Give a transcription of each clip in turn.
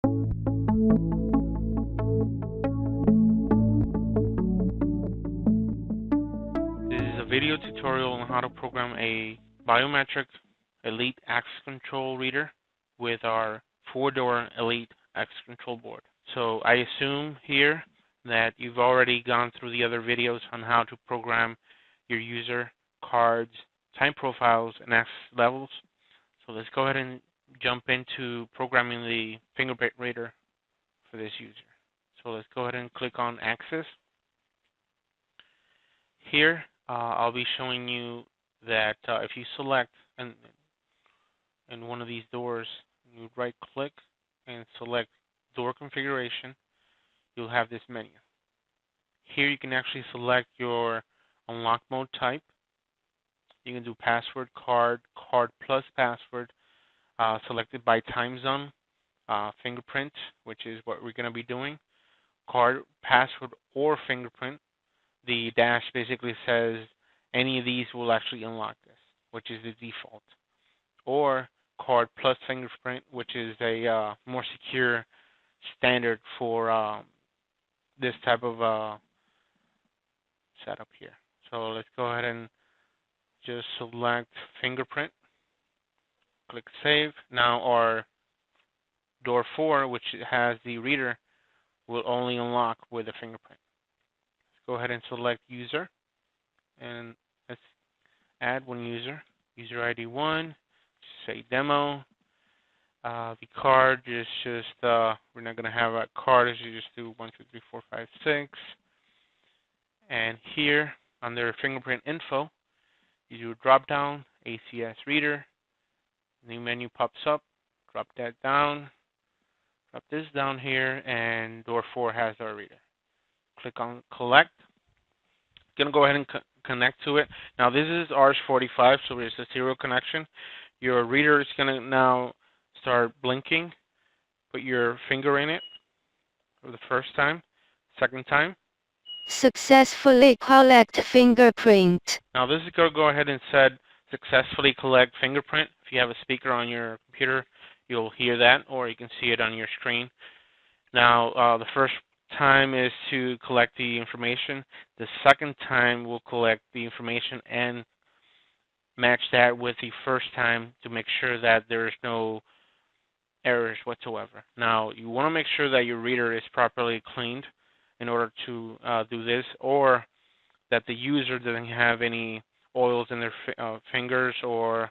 This is a video tutorial on how to program a Biometric Elite Access Control reader with our 4-door Elite Access Control board. So I assume here that you've already gone through the other videos on how to program your user, cards, time profiles, and access levels. So let's go ahead and jump into programming the fingerprint reader for this user. So let's go ahead and click on Access. Here, I'll be showing you that if you select in one of these doors, you right-click and select Door Configuration, you'll have this menu. Here you can actually select your unlock mode type. You can do password, card plus password, selected by time zone, fingerprint, which is what we're going to be doing, card, password, or fingerprint. The dash basically says any of these will actually unlock this, which is the default. Or card plus fingerprint, which is a more secure standard for this type of setup here. So let's go ahead and just select fingerprint. Click Save. Now our door 4, which has the reader, will only unlock with a fingerprint. Go ahead and select user, and let's add one user. User ID 1, say demo. The card is just we're not going to have a card, so you just do 1, 2, 3, 4, 5, 6. And here under fingerprint info, you do a drop down, ACS reader. New menu pops up. Drop that down. Drop this down here, and door 4 has our reader. Click on collect. Going to go ahead and connect to it. Now this is RS-45, so it's a serial connection. Your reader is going to now start blinking. Put your finger in it for the first time. Second time. Successfully collect fingerprint. Now this is going to go ahead and said successfully collect fingerprint. If you have a speaker on your computer, you'll hear that, or you can see it on your screen. Now the first time is to collect the information. The second time will collect the information and match that with the first time to make sure that there is no errors whatsoever. Now you want to make sure that your reader is properly cleaned in order to do this, or that the user doesn't have any oils in their fingers, or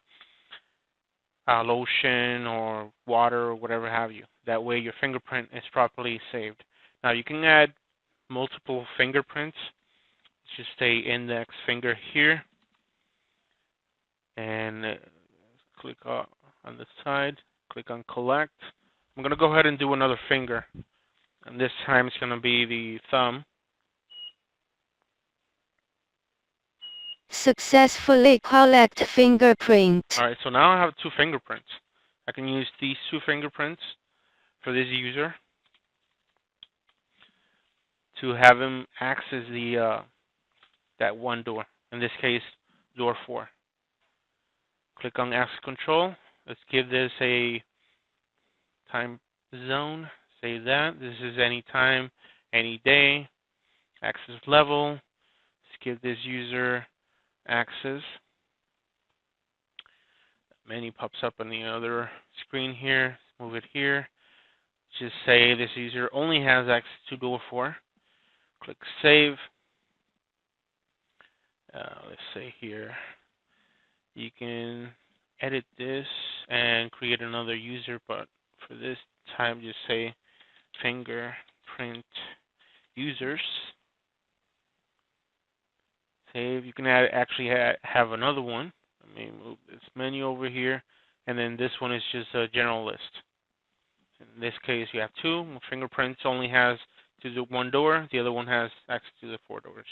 lotion or water or whatever have you. That way your fingerprint is properly saved. Now you can add multiple fingerprints. Just say index finger here, and click on the side, click on collect. I'm going to go ahead and do another finger, and this time it's going to be the thumb. Successfully collect fingerprint. Alright, so now I have 2 fingerprints. I can use these 2 fingerprints for this user to have him access the that one door. In this case, door 4. Click on access control. Let's give this a time zone. Save that. This is any time, any day. Access level. Let's give this user access. Menu pops up on the other screen here. Move it here. Just say this user only has access to door 4. Click save. Let's say here you can edit this and create another user, but for this time just say fingerprint users. Save. You can actually have another one. Let me move this menu over here, and then this one is just a general list. In this case, you have 2. Fingerprints only has to do 1 door. The other one has access to the 4 doors.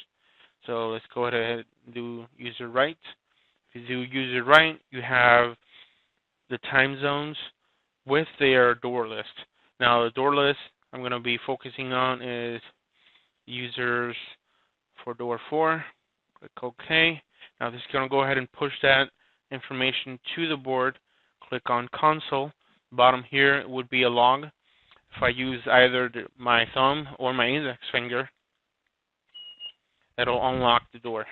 So let's go ahead and do user right. If you do user right, you have the time zones with their door list. Now the door list I'm going to be focusing on is users for door 4. Click OK. Now this is going to go ahead and push that information to the board. Click on console. Bottom here would be a log If I use either my thumb or my index finger, it'll unlock the door.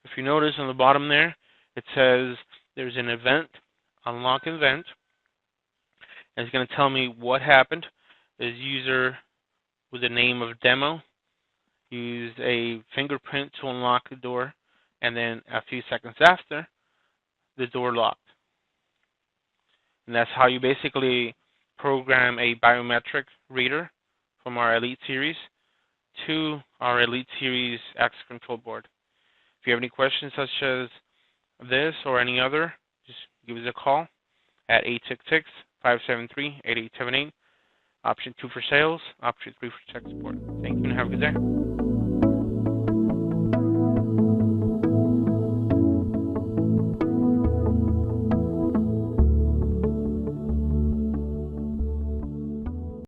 If you notice on the bottom there, it says there's an event, unlock event, and it's going to tell me what happened. Is user with the name of demo used a fingerprint to unlock the door, and then a few seconds after, the door locked. And that's how you basically program a biometric reader from our Elite Series to our Elite Series X control board. If you have any questions such as this or any other, just give us a call at 866-573-8878. Option 2 for sales, option 3 for tech support. Thank you and have a good day.